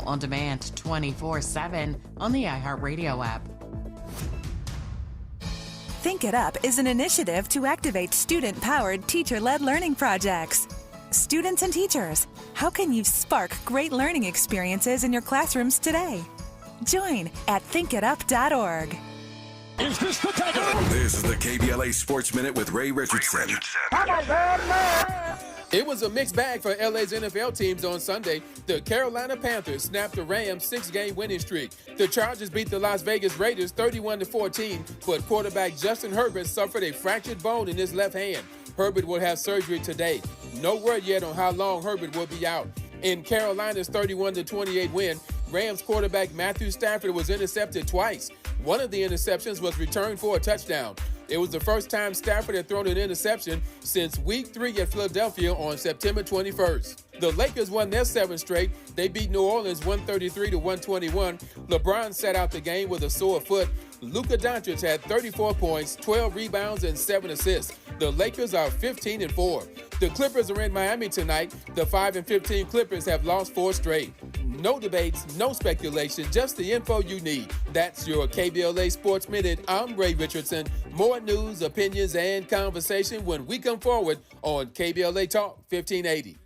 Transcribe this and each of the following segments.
on demand 24/7 on the iHeartRadio app. Think It Up is an initiative to activate student-powered, teacher-led learning projects. Students and teachers, how can you spark great learning experiences in your classrooms today? Join at thinkitup.org. Is this the Tiger? This is the KBLA Sports Minute with Ray Richardson. It was a mixed bag for LA's NFL teams on Sunday. The Carolina Panthers snapped the Rams' 6-game winning streak. The Chargers beat the Las Vegas Raiders 31-14, but quarterback Justin Herbert suffered a fractured bone in his left hand. Herbert will have surgery today. No word yet on how long Herbert will be out. In Carolina's 31-28 win, Rams quarterback Matthew Stafford was intercepted twice. One of the interceptions was returned for a touchdown. It was the first time Stafford had thrown an interception since Week 3 at Philadelphia on September 21st. The Lakers won their 7th straight. They beat New Orleans 133-121. LeBron sat out the game with a sore foot. Luka Doncic had 34 points, 12 rebounds, and 7 assists. The Lakers are 15-4. The Clippers are in Miami tonight. The 5-15 Clippers have lost 4 straight. No debates, no speculation, just the info you need. That's your KBLA Sports Minute. I'm Ray Richardson. More news, opinions, and conversation when we come forward on KBLA Talk 1580.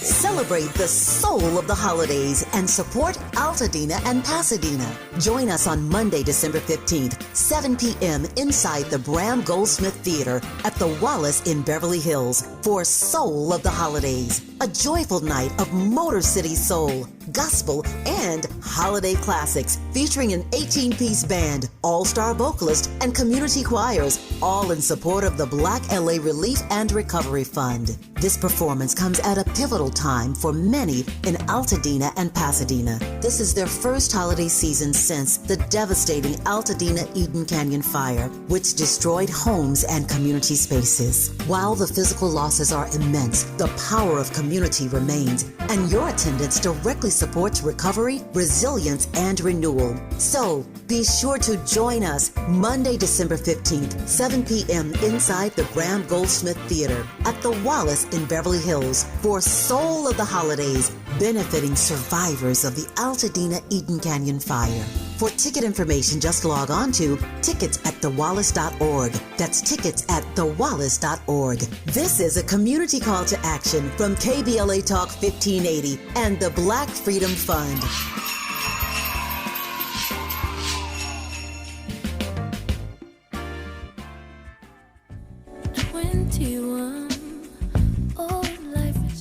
Celebrate the soul of the holidays and support Altadena and Pasadena. Join us on Monday, December 15th, 7 p.m. inside the Bram Goldsmith Theater at the Wallace in Beverly Hills for Soul of the Holidays, a joyful night of Motor City soul, gospel, and holiday classics featuring an 18-piece band, all-star vocalist, and community choirs, all in support of the Black LA Relief and Recovery Fund. This performance comes at a pivotal time for many in Altadena and Pasadena. This is their first holiday season since the devastating Altadena Eden Canyon fire, which destroyed homes and community spaces. While the physical losses are immense, the power of community remains, and your attendance directly supports recovery, resilience, and renewal. So, be sure to join us Monday, December 15th, 7 p.m. inside the Bram Goldsmith Theater at the Wallace in Beverly Hills for Soul of the Holidays, benefiting survivors of the Altadena Eden Canyon fire. For ticket information, just log on to tickets@thewallace.org. That's tickets@thewallace.org. This is a community call to action from KBLA Talk 1580 and the Black Freedom Fund.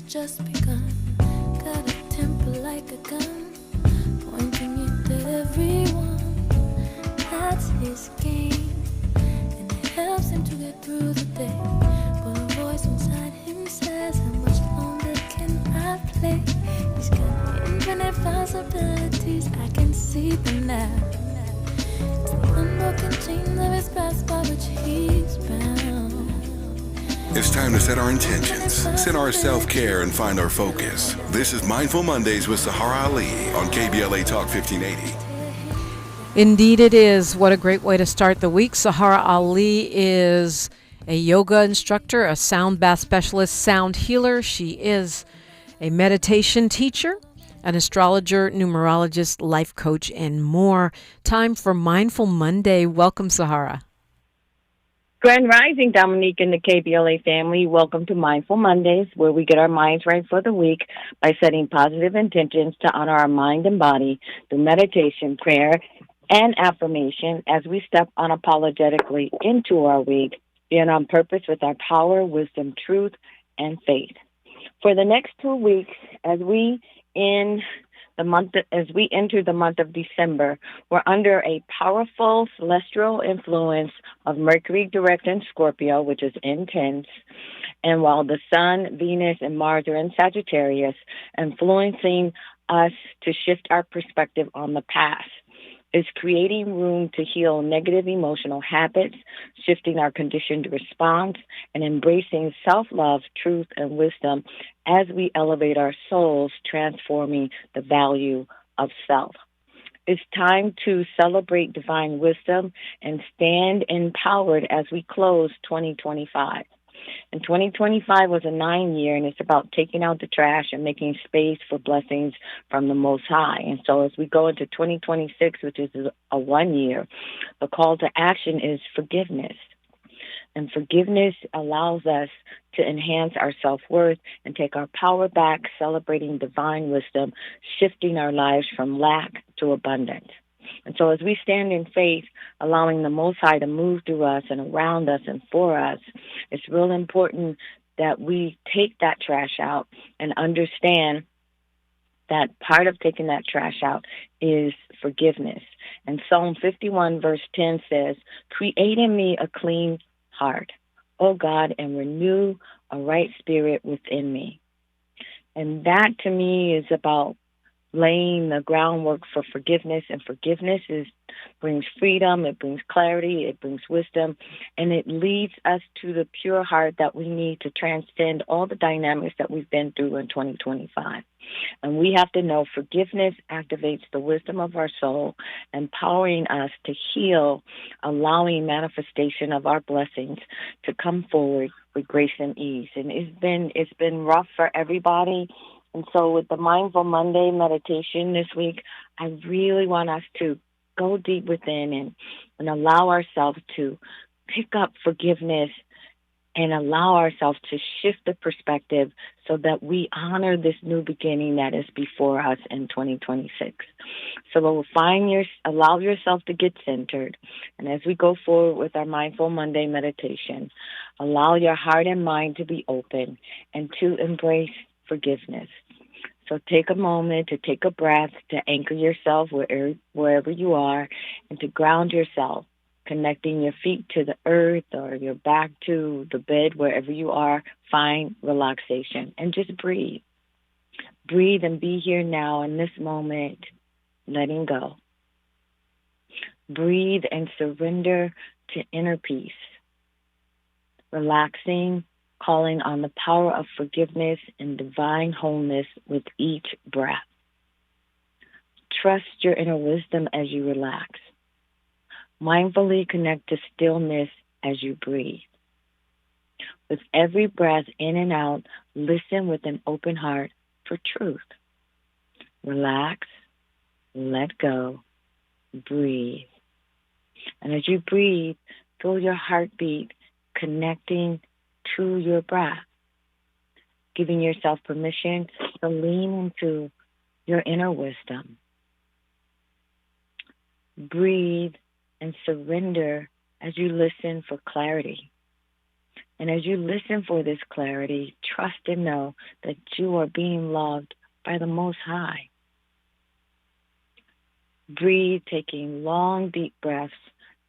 Just begun, got a temper like a gun, pointing it at everyone. That's his game, and it helps him to get through the day. But a voice inside him says, how much longer can I play? He's got infinite possibilities, I can see them now. It's the unbroken chains of his past by which he's bound. It's time to set our intentions, set our self-care, and find our focus. This is Mindful Mondays with Saharah Ali on KBLA Talk 1580. Indeed it is. What a great way to start the week. Saharah Ali is a yoga instructor, a sound bath specialist, sound healer. She is a meditation teacher, an astrologer, numerologist, life coach, and more. Time for Mindful Monday. Welcome, Saharah. Grand Rising, Dominique and the KBLA family. Welcome to Mindful Mondays, where we get our minds right for the week by setting positive intentions to honor our mind and body through meditation, prayer, and affirmation as we step unapologetically into our week, being on purpose with our power, wisdom, truth, and faith. For the next 2 weeks, as we enter the month of December, we're under a powerful celestial influence of Mercury direct in Scorpio, which is intense. And while the Sun, Venus, and Mars are in Sagittarius, influencing us to shift our perspective on the past. Is creating room to heal negative emotional habits, shifting our conditioned response, and embracing self-love, truth, and wisdom as we elevate our souls, transforming the value of self. It's time to celebrate divine wisdom and stand empowered as we close 2025. And 2025 was a 9 year, and it's about taking out the trash and making space for blessings from the Most High. And so as we go into 2026, which is a 1 year, the call to action is forgiveness. And forgiveness allows us to enhance our self-worth and take our power back, celebrating divine wisdom, shifting our lives from lack to abundance. And so as we stand in faith, allowing the Most High to move through us and around us and for us, it's real important that we take that trash out and understand that part of taking that trash out is forgiveness. And Psalm 51 verse 10 says, "Create in me a clean heart, O God, and renew a right spirit within me." And that to me is about laying the groundwork for forgiveness. And forgiveness brings freedom, it brings clarity, it brings wisdom, and it leads us to the pure heart that we need to transcend all the dynamics that we've been through in 2025. And we have to know forgiveness activates the wisdom of our soul, empowering us to heal, allowing manifestation of our blessings to come forward with grace and ease. And it's been rough for everybody. And so with the Mindful Monday meditation this week, I really want us to go deep within and allow ourselves to pick up forgiveness and allow ourselves to shift the perspective so that we honor this new beginning that is before us in 2026. So allow yourself to get centered. And as we go forward with our Mindful Monday meditation, allow your heart and mind to be open and to embrace forgiveness. So take a moment to take a breath, to anchor yourself wherever you are, and to ground yourself, connecting your feet to the earth or your back to the bed, wherever you are. Find relaxation and just breathe. Breathe and be here now in this moment, letting go. Breathe and surrender to inner peace. Relaxing, calling on the power of forgiveness and divine wholeness with each breath. Trust your inner wisdom as you relax. Mindfully connect to stillness as you breathe. With every breath in and out, listen with an open heart for truth. Relax, let go, breathe. And as you breathe, feel your heartbeat connecting to your breath, giving yourself permission to lean into your inner wisdom. Breathe and surrender as you listen for clarity. And as you listen for this clarity, trust and know that you are being loved by the Most High. Breathe, taking long, deep breaths,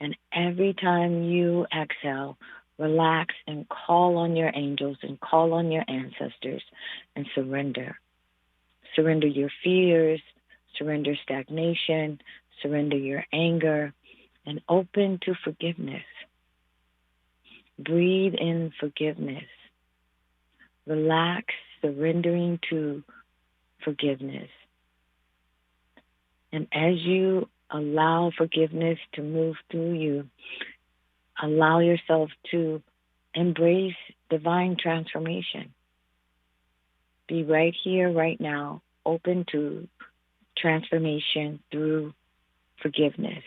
and every time you exhale, relax and call on your angels and call on your ancestors and surrender. Surrender your fears, surrender stagnation, surrender your anger, and open to forgiveness. Breathe in forgiveness. Relax, surrendering to forgiveness. And as you allow forgiveness to move through you, allow yourself to embrace divine transformation. Be right here, right now, open to transformation through forgiveness.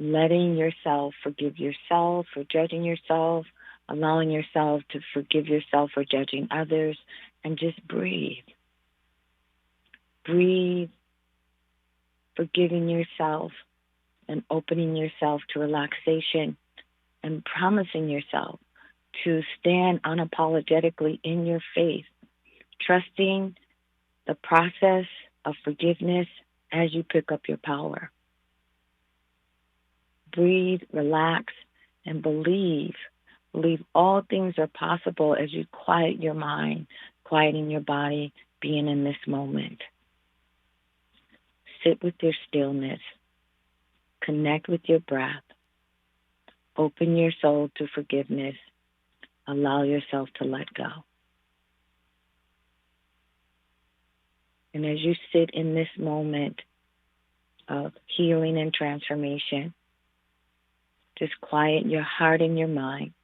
Letting yourself forgive yourself for judging yourself, allowing yourself to forgive yourself for judging others, and just breathe. Breathe, forgiving yourself and opening yourself to relaxation and promising yourself to stand unapologetically in your faith, trusting the process of forgiveness as you pick up your power. Breathe, relax, and believe. Believe all things are possible as you quiet your mind, quieting your body, being in this moment. Sit with your stillness. Connect with your breath. Open your soul to forgiveness. Allow yourself to let go. And as you sit in this moment of healing and transformation, just quiet your heart and your mind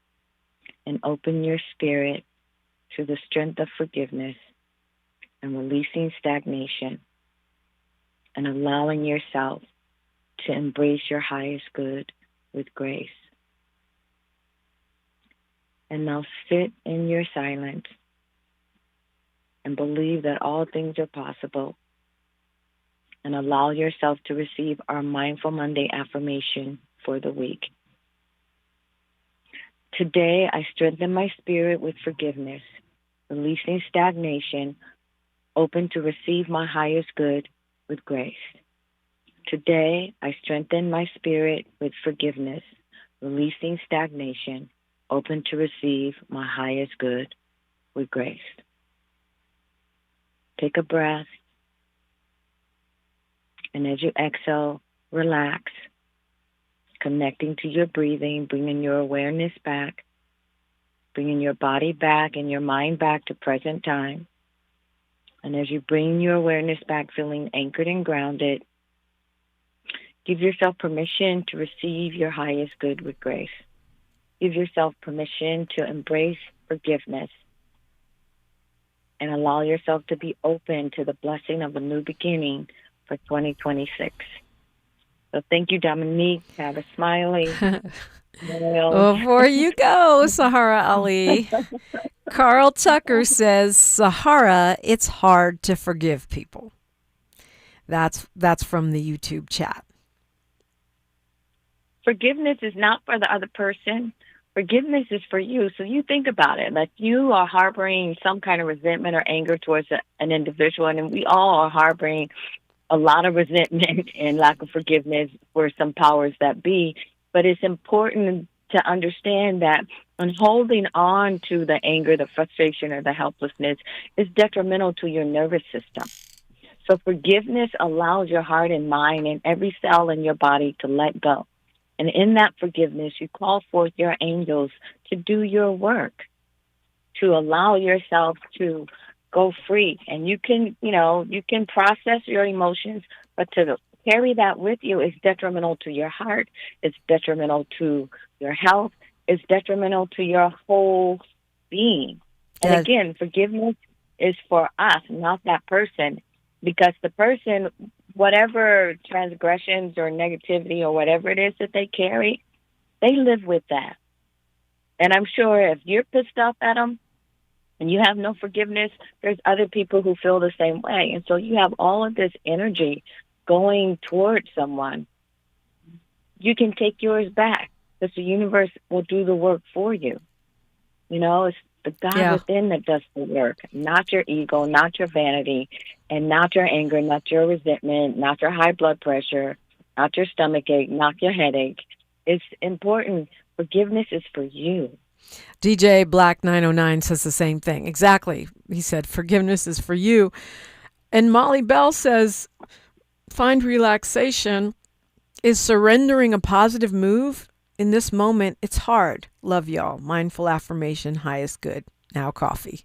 and open your spirit to the strength of forgiveness and releasing stagnation and allowing yourself to embrace your highest good with grace. And now sit in your silence and believe that all things are possible, and allow yourself to receive our Mindful Monday affirmation for the week. Today, I strengthen my spirit with forgiveness, releasing stagnation, open to receive my highest good with grace. Today, I strengthen my spirit with forgiveness, releasing stagnation, open to receive my highest good with grace. Take a breath, and as you exhale, relax, connecting to your breathing, bringing your awareness back, bringing your body back and your mind back to present time. And as you bring your awareness back, feeling anchored and grounded, give yourself permission to receive your highest good with grace. Give yourself permission to embrace forgiveness and allow yourself to be open to the blessing of a new beginning for 2026. So thank you, Dominique. Have a smiley. Before you go, Saharah Ali, Carl Tucker says, Saharah, it's hard to forgive people. That's from the YouTube chat. Forgiveness is not for the other person. Forgiveness is for you. So you think about it. Like you are harboring some kind of resentment or anger towards an individual, and we all are harboring a lot of resentment and lack of forgiveness for some powers that be. But it's important to understand that and holding on to the anger, the frustration, or the helplessness is detrimental to your nervous system. So forgiveness allows your heart and mind and every cell in your body to let go. And in that forgiveness, you call forth your angels to do your work, to allow yourself to go free. And you can process your emotions, but to carry that with you is detrimental to your heart. It's detrimental to your health. It's detrimental to your whole being. And again, forgiveness is for us, not that person, because the person, whatever transgressions or negativity or whatever it is that they carry, they live with that. And I'm sure if you're pissed off at them and you have no forgiveness, there's other people who feel the same way. And so you have all of this energy going towards someone. You can take yours back because the universe will do the work for you. You know, it's the God within that does the work, not your ego, not your vanity, and not your anger, not your resentment, not your high blood pressure, not your stomach ache, not your headache. It's important. Forgiveness is for you. DJ Black 909 says the same thing. Exactly. He said, forgiveness is for you. And Molly Bell says, find relaxation. Is surrendering a positive move? In this moment, it's hard. Love y'all. Mindful affirmation, highest good. Now coffee.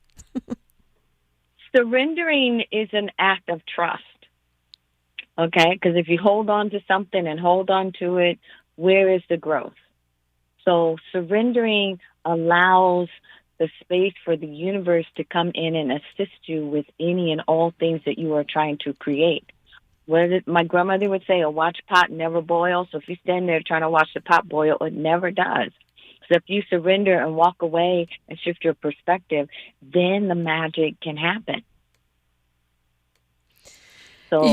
Surrendering is an act of trust. Okay? Because if you hold on to something and hold on to it, where is the growth? So surrendering allows the space for the universe to come in and assist you with any and all things that you are trying to create. My grandmother would say, a watch pot never boils. So if you stand there trying to watch the pot boil, it never does. So if you surrender and walk away and shift your perspective, then the magic can happen. So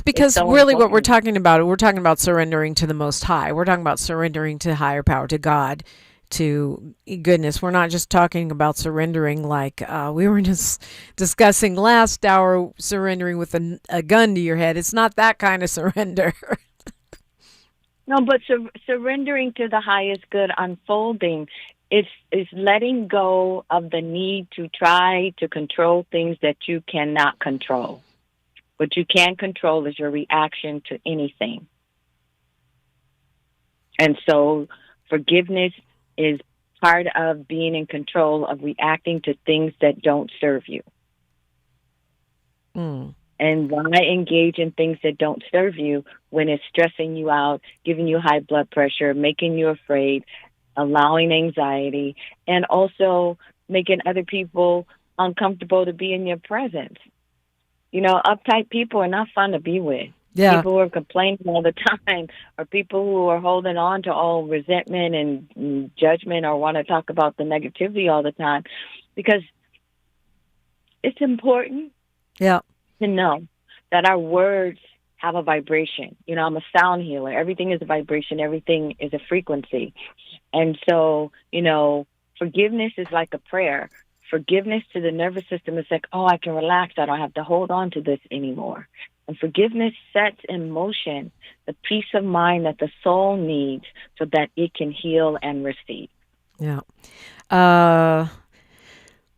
because so really important. What we're talking about surrendering to the Most High. We're talking about surrendering to higher power, to God, to goodness. We're not just talking about surrendering like we were just discussing last hour, surrendering with a gun to your head. It's not that kind of surrender. No, but surrendering to the highest good, unfolding, is letting go of the need to try to control things that you cannot control. What you can control is your reaction to anything. And so forgiveness is part of being in control of reacting to things that don't serve you. And why engage in things that don't serve you when it's stressing you out, giving you high blood pressure, making you afraid, allowing anxiety, and also making other people uncomfortable to be in your presence. You know, uptight people are not fun to be with. Yeah. People who are complaining all the time, or people who are holding on to all resentment and judgment, or want to talk about the negativity all the time, because it's important Yeah. to know that our words have a vibration. You know, I'm a sound healer. Everything is a vibration. Everything is a frequency. And so, you know, forgiveness is like a prayer. Forgiveness to the nervous system is like, oh, I can relax. I don't have to hold on to this anymore. And forgiveness sets in motion the peace of mind that the soul needs so that it can heal and receive. Yeah.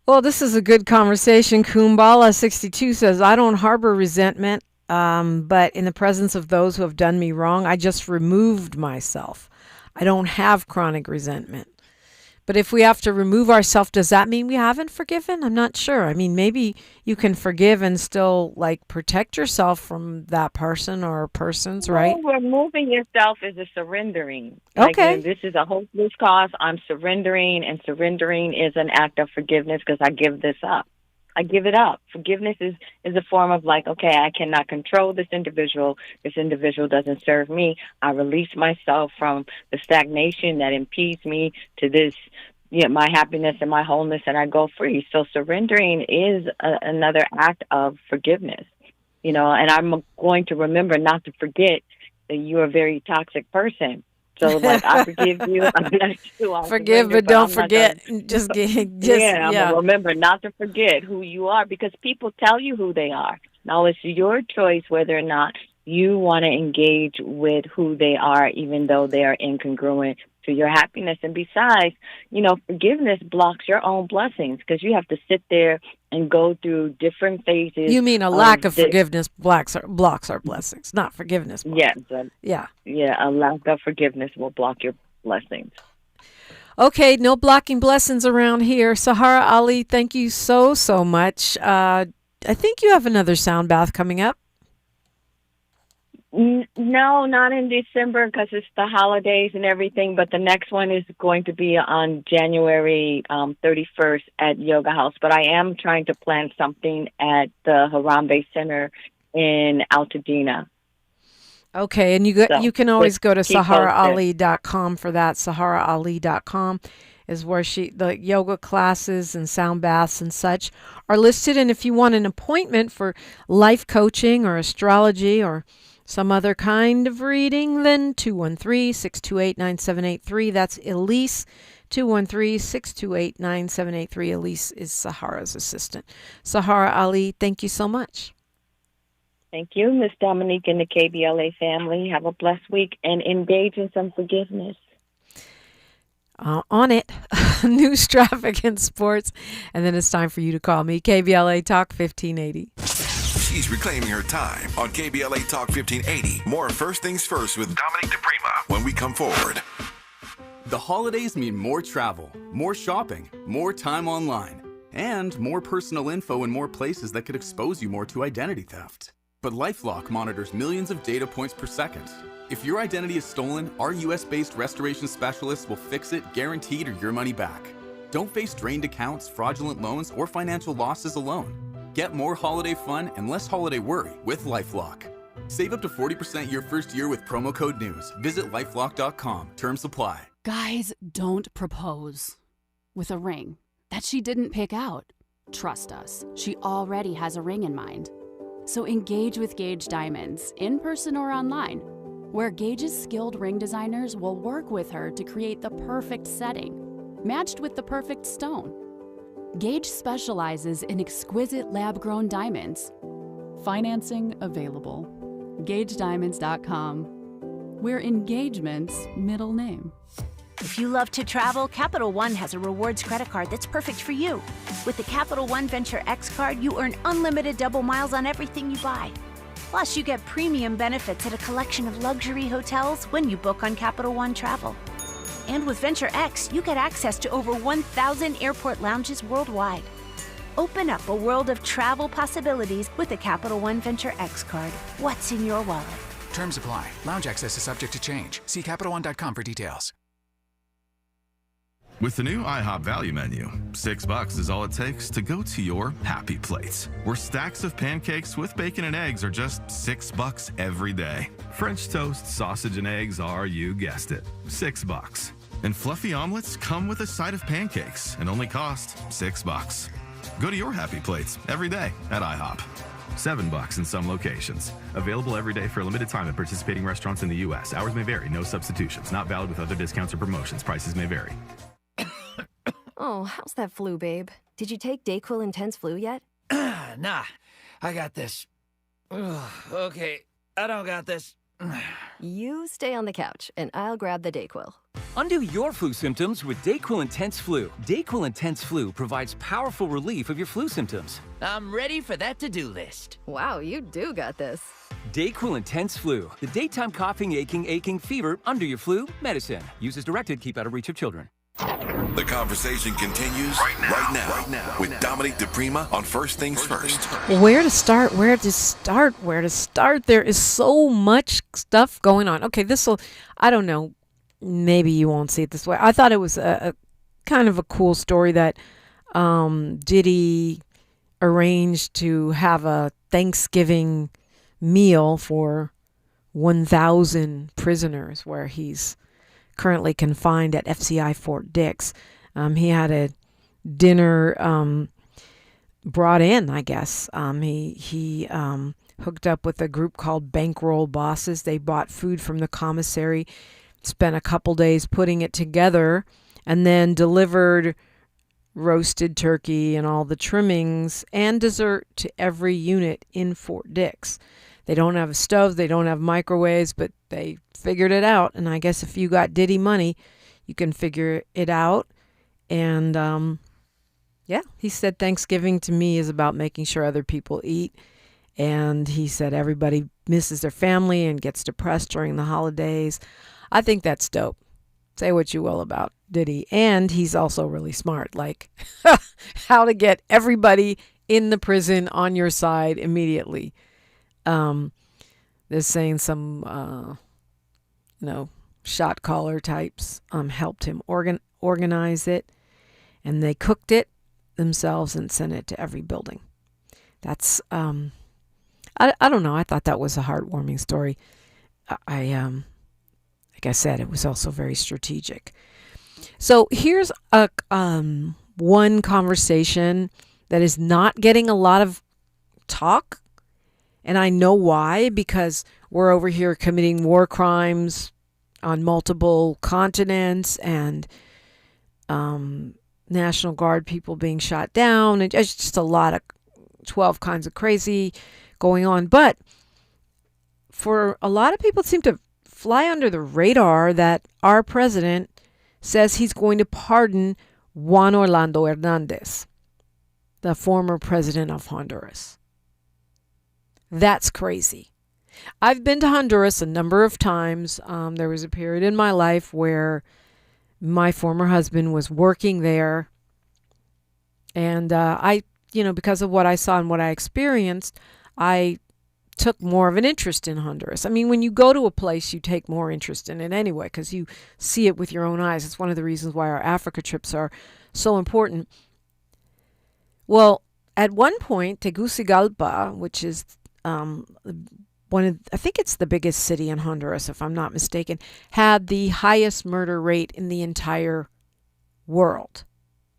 Well, this is a good conversation. Kumbala62 says, I don't harbor resentment, but in the presence of those who have done me wrong, I just removed myself. I don't have chronic resentment. But if we have to remove ourselves, does that mean we haven't forgiven? I'm not sure. I mean, maybe you can forgive and still, like, protect yourself from that person or persons, right? No, removing yourself is a surrendering. Like, Okay. this is a hopeless cause. I'm surrendering, and surrendering is an act of forgiveness because I give this up. I give it up. Forgiveness is a form of like, okay, I cannot control this individual. This individual doesn't serve me. I release myself from the stagnation that impedes me to this, you know, my happiness and my wholeness, and I go free. So surrendering is another act of forgiveness, you know, and I'm going to remember not to forget that you're a very toxic person. So, like, I forgive you. I'm not sure. I'll Forgive, surrender, but don't I'm not forget. gonna- Just yeah, I'm gonna remember not to forget who you are, because people tell you who they are. Now it's your choice whether or not you want to engage with who they are, even though they are incongruent to your happiness. And besides, you know, forgiveness blocks your own blessings, because you have to sit there and go through different phases. You mean a lack of forgiveness blocks our blessings, not forgiveness. Yes. Yeah. Yeah, a lack of forgiveness will block your blessings. Okay, no blocking blessings around here. Saharah Ali, thank you so much. I think you have another sound bath coming up. No, not in December because it's the holidays and everything, but the next one is going to be on January 31st at Yoga House. But I am trying to plan something at the Harambe Center in Altadena. Okay, and you can always go to SaharahAli.com for that. SaharahAli.com is where the yoga classes and sound baths and such are listed. And if you want an appointment for life coaching or astrology or some other kind of reading, then 213-628-9783. That's Elise, 213-628-9783. Elise is Saharah's assistant. Saharah Ali, thank you so much. Thank you, Miss Dominique and the KBLA family. Have a blessed week and engage in some forgiveness. On it, news, traffic, and sports. And then it's time for you to call me, KBLA Talk 1580. She's reclaiming her time on KBLA Talk 1580. More First Things First with Dominique DePrima when we come forward. The holidays mean more travel, more shopping, more time online, and more personal info in more places that could expose you more to identity theft. But LifeLock monitors millions of data points per second. If your identity is stolen, our US-based restoration specialists will fix it, guaranteed, or your money back. Don't face drained accounts, fraudulent loans, or financial losses alone. Get more holiday fun and less holiday worry with LifeLock. Save up to 40% your first year with promo code NEWS. Visit lifelock.com. Terms apply. Guys, don't propose with a ring that she didn't pick out. Trust us, she already has a ring in mind. So engage with Gage Diamonds, in person or online, where Gage's skilled ring designers will work with her to create the perfect setting, matched with the perfect stone. Gage specializes in exquisite lab-grown diamonds. Financing available. GageDiamonds.com. We're engagement's middle name. If you love to travel, Capital One has a rewards credit card that's perfect for you. With the Capital One Venture X card, you earn unlimited double miles on everything you buy. Plus, you get premium benefits at a collection of luxury hotels when you book on Capital One Travel. And with Venture X, you get access to over 1,000 airport lounges worldwide. Open up a world of travel possibilities with the Capital One Venture X card. What's in your wallet? Terms apply. Lounge access is subject to change. See CapitalOne.com for details. With the new IHOP value menu, $6 is all it takes to go to your happy place, where stacks of pancakes with bacon and eggs are just $6 every day. French toast, sausage, and eggs are, you guessed it, $6. And fluffy omelets come with a side of pancakes and only cost $6. Go to your happy plates every day at IHOP. $7 in some locations. Available every day for a limited time at participating restaurants in the U.S. Hours may vary. No substitutions. Not valid with other discounts or promotions. Prices may vary. Oh, how's that flu, babe? Did you take Dayquil Intense Flu yet? Nah, I got this. Ugh, okay, I don't got this. You stay on the couch, and I'll grab the Dayquil. Undo your flu symptoms with Dayquil Intense Flu. Dayquil Intense Flu provides powerful relief of your flu symptoms. I'm ready for that to-do list. Wow, you do got this. Dayquil Intense Flu. The daytime coughing, aching, fever, under your flu, medicine. Use as directed, keep out of reach of children. The conversation continues right now with Dominique DePrima on First Things First. Where to start? There is so much stuff going on. Okay, I don't know, maybe you won't see it this way. I thought it was a kind of a cool story that Diddy arranged to have a Thanksgiving meal for 1,000 prisoners where he's currently confined at FCI Fort Dix. He had a dinner brought in, I guess. He hooked up with a group called Bankroll Bosses. They bought food from the commissary, spent a couple days putting it together, and then delivered roasted turkey and all the trimmings and dessert to every unit in Fort Dix. They don't have a stove, they don't have microwaves, but they figured it out. And I guess if you got Diddy money, you can figure it out. And he said Thanksgiving to me is about making sure other people eat. And he said everybody misses their family and gets depressed during the holidays. I think that's dope. Say what you will about Diddy. And he's also really smart, like how to get everybody in the prison on your side immediately. They're saying some, shot caller types helped him organize it, and they cooked it themselves and sent it to every building. That's, I don't know. I thought that was a heartwarming story. Like I said, it was also very strategic. So here's a one conversation that is not getting a lot of talk. And I know why, because we're over here committing war crimes on multiple continents and National Guard people being shot down. And it's just a lot of 12 kinds of crazy going on. But for a lot of people, it seemed to fly under the radar that our president says he's going to pardon Juan Orlando Hernandez, the former president of Honduras. That's crazy. I've been to Honduras a number of times. There was a period in my life where my former husband was working there. And I, because of what I saw and what I experienced, I took more of an interest in Honduras. I mean, when you go to a place, you take more interest in it anyway, because you see it with your own eyes. It's one of the reasons why our Africa trips are so important. Well, at one point, Tegucigalpa, which is I think it's the biggest city in Honduras, if I'm not mistaken, had the highest murder rate in the entire world.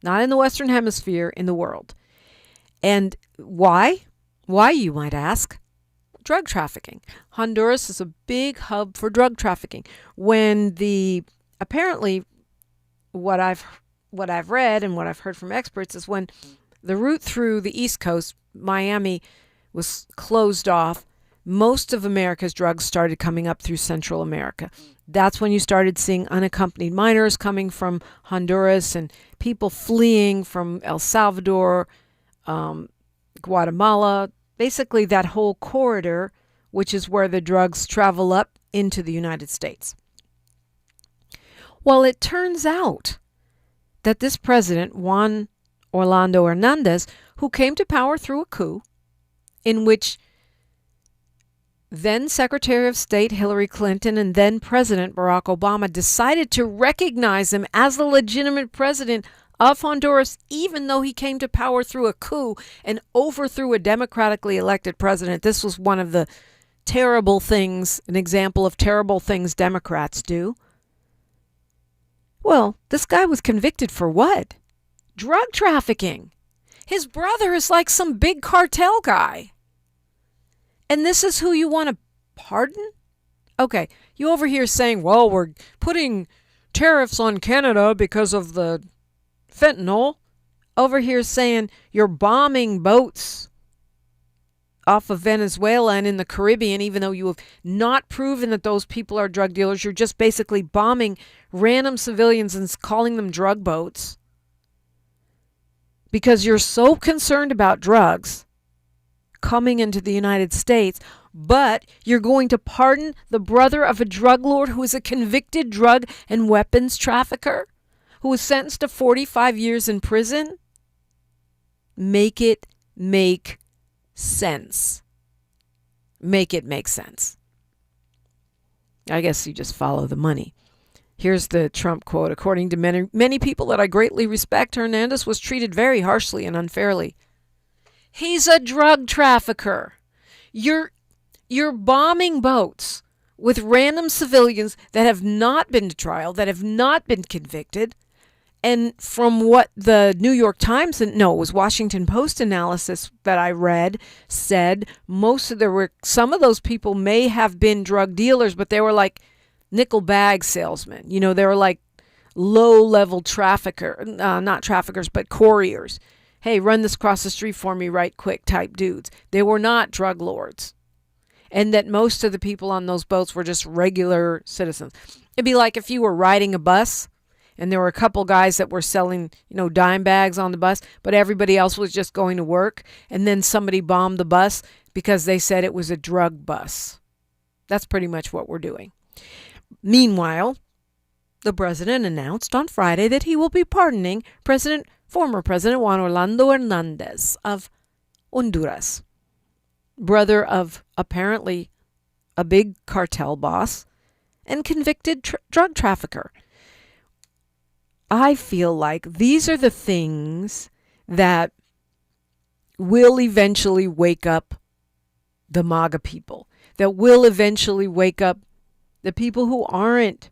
Not in the Western Hemisphere, in the world. And why? Why, you might ask? Drug trafficking. Honduras is a big hub for drug trafficking. When apparently what I've read and what I've heard from experts is when the route through the East Coast, Miami, was closed off, most of America's drugs started coming up through Central America. That's when you started seeing unaccompanied minors coming from Honduras and people fleeing from El Salvador, Guatemala, basically that whole corridor, which is where the drugs travel up into the United States. Well, it turns out that this president, Juan Orlando Hernandez, who came to power through a coup, in which then Secretary of State Hillary Clinton and then President Barack Obama decided to recognize him as the legitimate president of Honduras, even though he came to power through a coup and overthrew a democratically elected president. This was one of the terrible things, an example of terrible things Democrats do. Well, this guy was convicted for what? Drug trafficking. His brother is like some big cartel guy. And this is who you want to pardon? Okay, you over here saying, well, we're putting tariffs on Canada because of the fentanyl. Over here saying you're bombing boats off of Venezuela and in the Caribbean, even though you have not proven that those people are drug dealers. You're just basically bombing random civilians and calling them drug boats because you're so concerned about drugs coming into the United States, but you're going to pardon the brother of a drug lord who is a convicted drug and weapons trafficker who was sentenced to 45 years in prison? Make it make sense. Make it make sense. I guess you just follow the money. Here's the Trump quote. According to many people that I greatly respect, Hernanadez was treated very harshly and unfairly. He's a drug trafficker. You're bombing boats with random civilians that have not been to trial, that have not been convicted. And from what the New York Times, it was Washington Post analysis that I read, said some of those people may have been drug dealers, but they were like nickel bag salesmen. They were like low-level not traffickers, but couriers. Hey, run this across the street for me right quick type dudes. They were not drug lords. And that most of the people on those boats were just regular citizens. It'd be like if you were riding a bus and there were a couple guys that were selling, dime bags on the bus, but everybody else was just going to work. And then somebody bombed the bus because they said it was a drug bus. That's pretty much what we're doing. Meanwhile, the president announced on Friday that he will be pardoning former President Juan Hernanadez of Honduras, brother of apparently a big cartel boss and convicted drug trafficker. I feel like these are the things that will eventually wake up the MAGA people, that will eventually wake up the people who aren't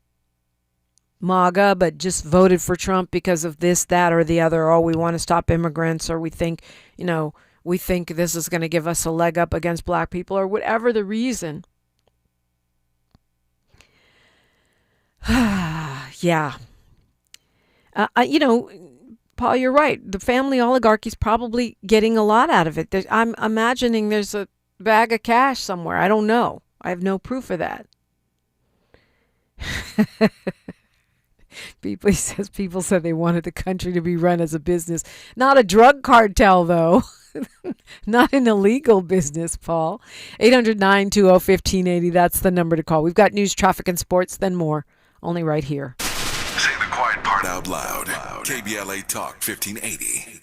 MAGA but just voted for Trump because of this, that, or the other. Oh, we want to stop immigrants, or we think this is going to give us a leg up against black people, or whatever the reason. Yeah. Paul, you're right. The family oligarchy's probably getting a lot out of it. I'm imagining there's a bag of cash somewhere. I don't know. I have no proof of that. People said they wanted the country to be run as a business. Not a drug cartel, though. Not an illegal business, Paul. 800-920-1580. That's the number to call. We've got news, traffic, and sports, then more. Only right here. Say the quiet part out loud. KBLA Talk 1580.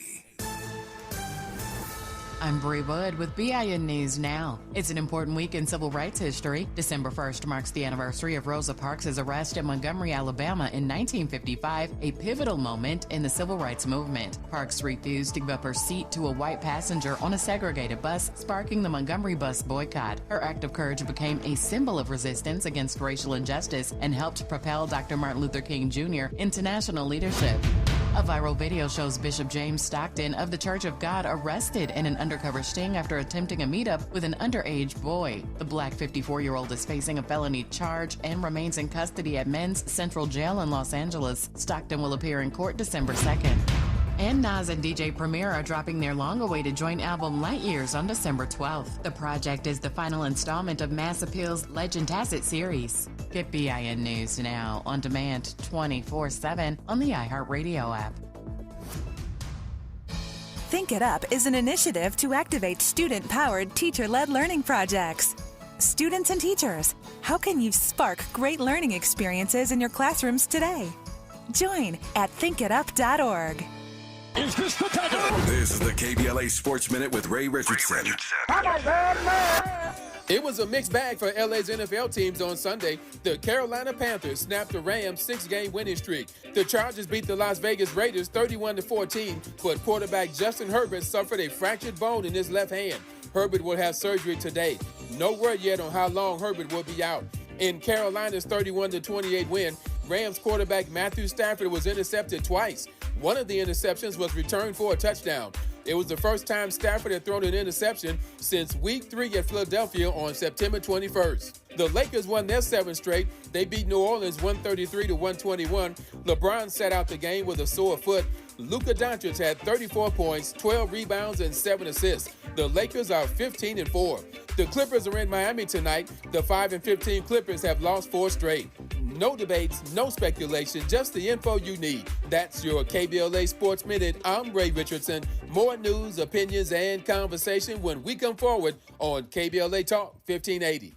I'm Bree Wood with BIN News Now. It's an important week in civil rights history. December 1st marks the anniversary of Rosa Parks' arrest in Montgomery, Alabama in 1955, a pivotal moment in the civil rights movement. Parks refused to give up her seat to a white passenger on a segregated bus, sparking the Montgomery bus boycott. Her act of courage became a symbol of resistance against racial injustice and helped propel Dr. Martin Luther King Jr. into national leadership. A viral video shows Bishop James Stockton of the Church of God arrested in an undercover sting after attempting a meetup with an underage boy. The black 54-year-old is facing a felony charge and remains in custody at Men's Central Jail in Los Angeles. Stockton will appear in court December 2nd. And Nas and DJ Premier are dropping their long-awaited joint album Light Years on December 12th. The project is the final installment of Mass Appeal's Legend Tacit series. Get BIN News Now on demand 24/7 on the iHeartRadio app. Think It Up is an initiative to activate student-powered, teacher-led learning projects. Students and teachers, how can you spark great learning experiences in your classrooms today? Join at thinkitup.org. Is this the title? This is the KBLA Sports Minute with Ray Richardson. I'm a bad man. It was a mixed bag for LA's NFL teams on Sunday. The Carolina Panthers snapped the Rams' 6-game winning streak. The Chargers beat the Las Vegas Raiders 31-14, but quarterback Justin Herbert suffered a fractured bone in his left hand. Herbert will have surgery today. No word yet on how long Herbert will be out. In Carolina's 31-28 win, Rams quarterback Matthew Stafford was intercepted twice. One of the interceptions was returned for a touchdown. It was the first time Stafford had thrown an interception since Week 3 at Philadelphia on September 21st. The Lakers won their 7th straight. They beat New Orleans 133-121. LeBron sat out the game with a sore foot. Luka Doncic had 34 points, 12 rebounds, and 7 assists. The Lakers are 15-4. The Clippers are in Miami tonight. The 5-15 Clippers have lost 4 straight. No debates, no speculation, just the info you need. That's your KBLA Sports Minute. I'm Ray Richardson. More news, opinions, and conversation when we come forward on KBLA Talk 1580.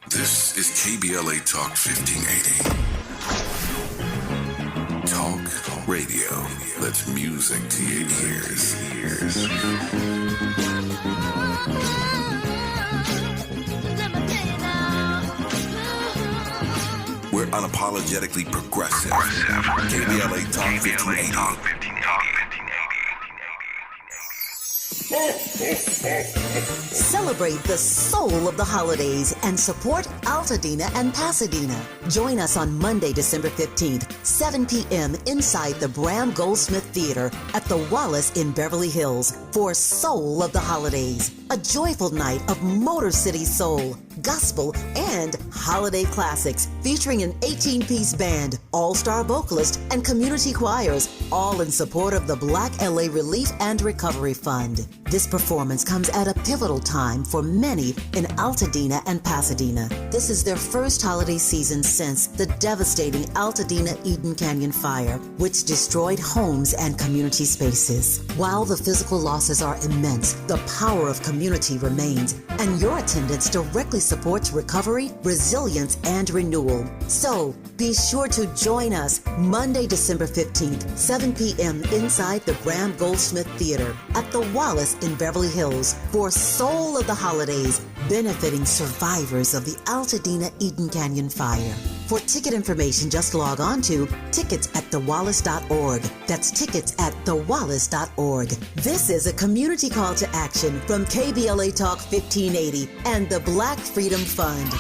This is KBLA Talk 1580. Talk radio. That's music to your ears. We're unapologetically progressive. KBLA Talk 1580. Celebrate the soul of the holidays and support Altadena and Pasadena. Join us on Monday, December 15th, 7 p.m. inside the Bram Goldsmith Theater at the Wallace in Beverly Hills for Soul of the Holidays, a joyful night of Motor City soul, gospel, and holiday classics featuring an 18-piece band, all-star vocalist, and community choirs, all in support of the Black LA Relief and Recovery Fund. This performance comes at a pivotal time for many in Altadena and Pasadena. This is their first holiday season since the devastating Altadena Eden Canyon fire, which destroyed homes and community spaces. While the physical losses are immense, the power of community remains, and your attendance directly supports recovery, resilience, and renewal. So, be sure to join us Monday, December 15th, 7 p.m. inside the Bram Goldsmith Theater at the Wallace in Beverly Hills for Soul of the Holidays, benefiting survivors of the Altadena Eden Canyon fire. For ticket information, just log on to tickets@thewallace.org. That's tickets@thewallace.org. This is a community call to action from KBLA Talk 1580 and the Black Freedom Fund.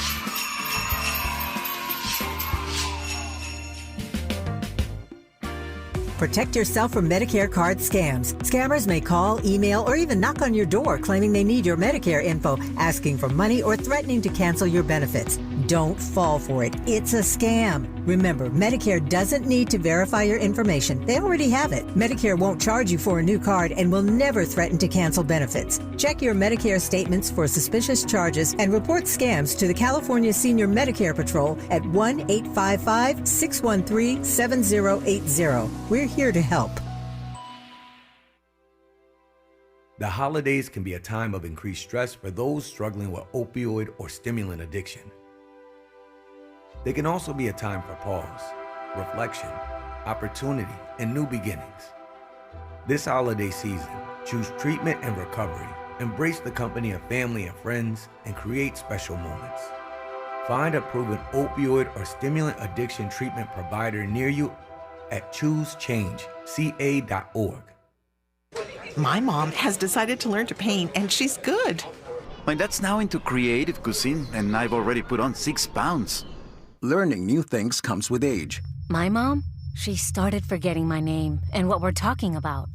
Protect yourself from Medicare card scams. Scammers may call, email, or even knock on your door claiming they need your Medicare info, asking for money, or threatening to cancel your benefits. Don't fall for it. It's a scam. Remember, Medicare doesn't need to verify your information. They already have it. Medicare won't charge you for a new card and will never threaten to cancel benefits. Check your Medicare statements for suspicious charges and report scams to the California Senior Medicare Patrol at 1-855-613-7080. We're here to help. The holidays can be a time of increased stress for those struggling with opioid or stimulant addiction. They can also be a time for pause, reflection, opportunity, and new beginnings. This holiday season, choose treatment and recovery. Embrace the company of family and friends and create special moments. Find a proven opioid or stimulant addiction treatment provider near you at choosechangeca.org. My mom has decided to learn to paint, and she's good. My dad's now into creative cuisine, and I've already put on 6 pounds. Learning new things comes with age. My mom, she started forgetting my name and what we're talking about.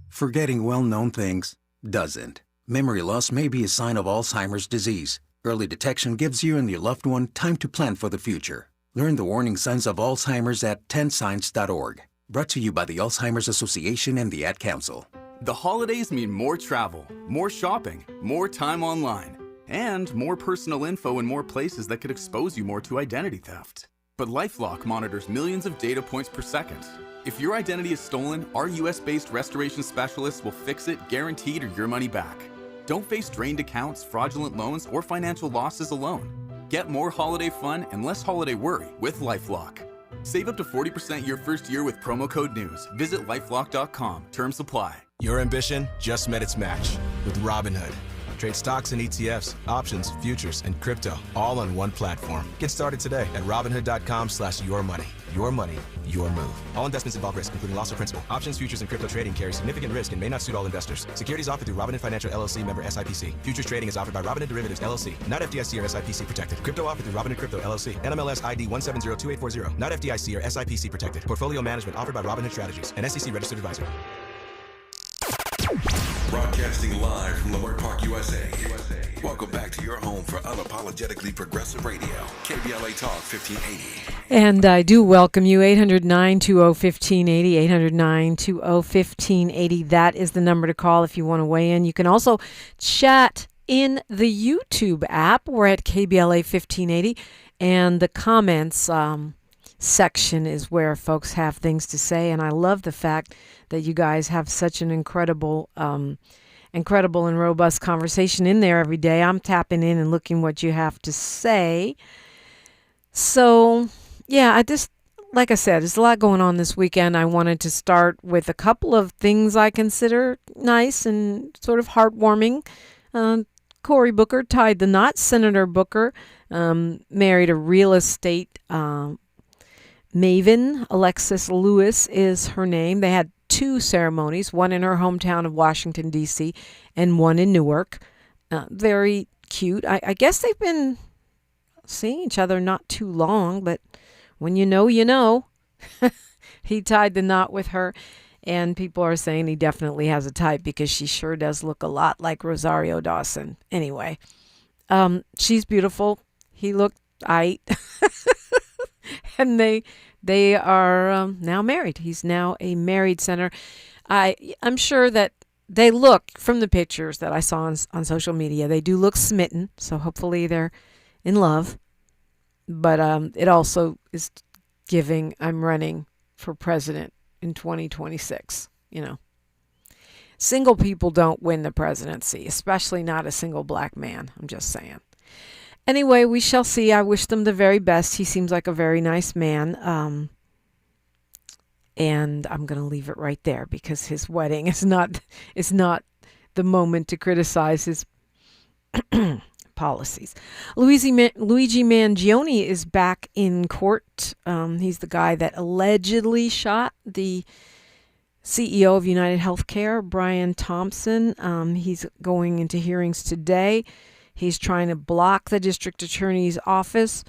Forgetting well-known things doesn't. Memory loss may be a sign of Alzheimer's disease. Early detection gives you and your loved one time to plan for the future. Learn the warning signs of Alzheimer's at 10signs.org. Brought to you by the Alzheimer's Association and the Ad Council. The holidays mean more travel, more shopping, more time online, and more personal info in more places that could expose you more to identity theft. But LifeLock monitors millions of data points per second. If your identity is stolen, our US-based restoration specialists will fix it, guaranteed, or your money back. Don't face drained accounts, fraudulent loans, or financial losses alone. Get more holiday fun and less holiday worry with LifeLock. Save up to 40% your first year with promo code NEWS. Visit lifelock.com. Terms apply. Your ambition just met its match with Robinhood. Trade stocks and ETFs, options, futures, and crypto all on one platform. Get started today at Robinhood.com/yourmoney. Your money, your move. All investments involve risk, including loss of principal. Options, futures, and crypto trading carry significant risk and may not suit all investors. Securities offered through Robinhood Financial LLC, member SIPC. Futures trading is offered by Robinhood Derivatives LLC, not FDIC or SIPC protected. Crypto offered through Robinhood Crypto LLC, NMLS ID 1702840, not FDIC or SIPC protected. Portfolio management offered by Robinhood Strategies, an SEC registered advisor. Broadcasting live from Leimert Park, USA. Welcome back to your home for unapologetically progressive radio, KBLA Talk 1580. And I do welcome you, 800-920-1580, 800-920-1580. That is the number to call if you want to weigh in. You can also chat in the YouTube app. We're at KBLA 1580, and the comments section is where folks have things to say. And I love the fact that you guys have such an incredible and robust conversation in there every day. I'm tapping in and looking what you have to say. So, yeah, like I said, there's a lot going on this weekend. I wanted to start with a couple of things I consider nice and sort of heartwarming. Cory Booker tied the knot. Senator Booker married a real estate maven. Alexis Lewis is her name. They had two ceremonies, one in her hometown of Washington, D.C., and one in Newark. Very cute. I guess they've been seeing each other not too long, but when you know, you know. He tied the knot with her, and people are saying he definitely has a type because she sure does look a lot like Rosario Dawson. Anyway, she's beautiful. He looked aight. And they are now married. He's now a married senator. I'm sure that they look, from the pictures that I saw on social media, they do look smitten. So hopefully they're in love. But it also is giving, I'm running for president in 2026. You know, single people don't win the presidency, especially not a single black man. I'm just saying. Anyway, we shall see. I wish them the very best. He seems like a very nice man. And I'm going to leave it right there because his wedding is not the moment to criticize his policies. Luigi Mangione is back in court. He's the guy that allegedly shot the CEO of United Healthcare, Brian Thompson. He's going into hearings today. He's trying to block the district attorney's office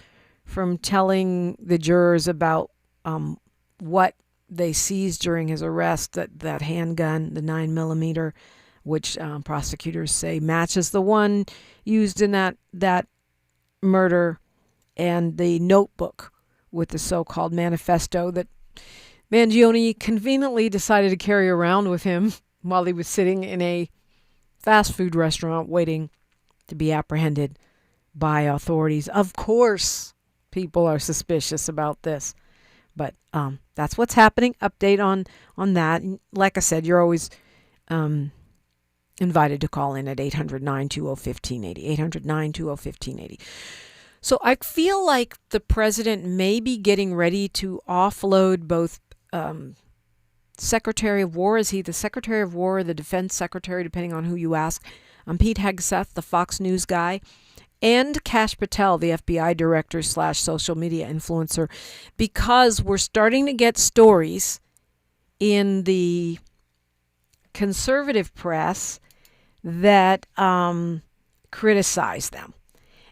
from telling the jurors about what they seized during his arrest, that handgun, the 9mm, which prosecutors say matches the one used in that murder, and the notebook with the so-called manifesto that Mangione conveniently decided to carry around with him while he was sitting in a fast food restaurant waiting to be apprehended by authorities. Of course, people are suspicious about this, but that's what's happening. Update on that. Like I said, you're always invited to call in at 800-920-1580, 800-920-1580. So I feel like the president may be getting ready to offload both Secretary of War. Is he the Secretary of War or the Defense Secretary, depending on who you ask? Pete Hegseth, the Fox News guy, and Kash Patel, the FBI director / social media influencer, because we're starting to get stories in the conservative press that criticize them.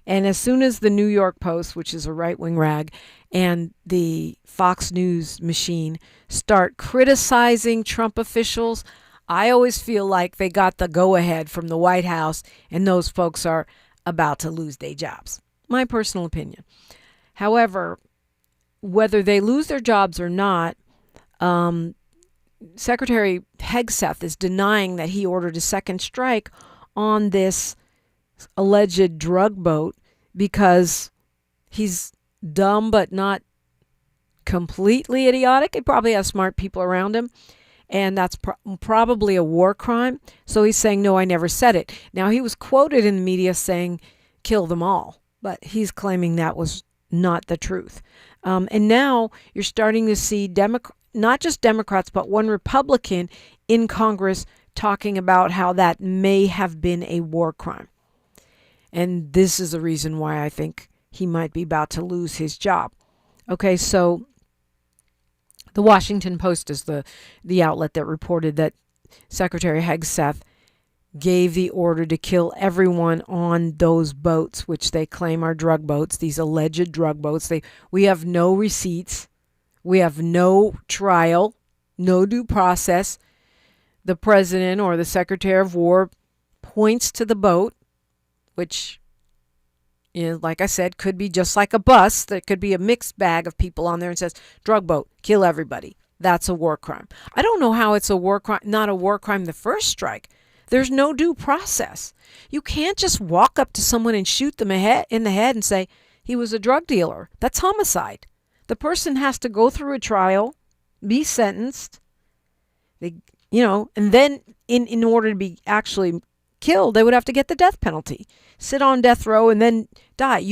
And as soon as the New York Post, which is a right-wing rag, and the Fox News machine start criticizing Trump officials, I always feel like they got the go-ahead from the White House, and those folks are about to lose their jobs. My personal opinion. However, whether they lose their jobs or not, Secretary Hegseth is denying that he ordered a second strike on this alleged drug boat because he's dumb but not completely idiotic. He probably has smart people around him, and that's probably a war crime. So he's saying, no, I never said it. Now, he was quoted in the media saying, kill them all. But he's claiming that was not the truth. And now you're starting to see not just Democrats, but one Republican in Congress talking about how that may have been a war crime. And this is the reason why I think he might be about to lose his job. Okay, so the Washington Post is the outlet that reported that Secretary Hegseth gave the order to kill everyone on those boats, which they claim are drug boats, these alleged drug boats. We have no receipts. We have no trial, no due process. The president or the Secretary of War points to the boat, which, like I said, could be just like a bus. There could be a mixed bag of people on there and says, drug boat, kill everybody. That's a war crime. I don't know how it's a war crime, not a war crime the first strike. There's no due process. You can't just walk up to someone and shoot them in the head and say he was a drug dealer. That's homicide. The person has to go through a trial, be sentenced, and then in order to be actually killed, they would have to get the death penalty, sit on death row, and then die.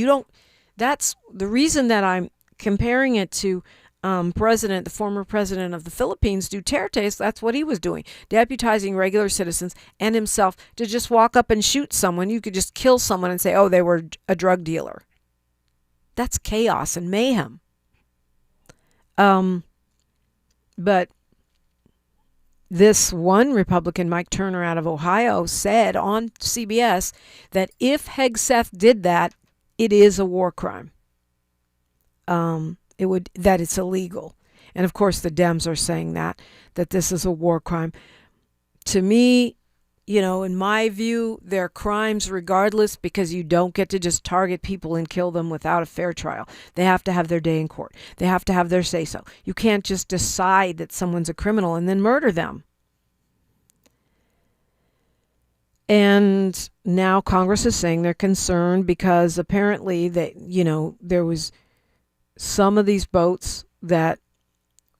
That's the reason that I'm comparing it to the former president of the Philippines, Duterte. That's what he was doing, deputizing regular citizens and himself to just walk up and shoot someone. You could just kill someone and say, oh, they were a drug dealer. That's chaos and mayhem. But this one Republican, Mike Turner out of Ohio, said on CBS that if Hegseth did that, it is a war crime. That it's illegal. And of course the Dems are saying that this is a war crime. To me, in my view, they're crimes regardless, because you don't get to just target people and kill them without a fair trial. They have to have their day in court. They have to have their say-so. You can't just decide that someone's a criminal and then murder them. And now Congress is saying they're concerned because apparently there was some of these boats that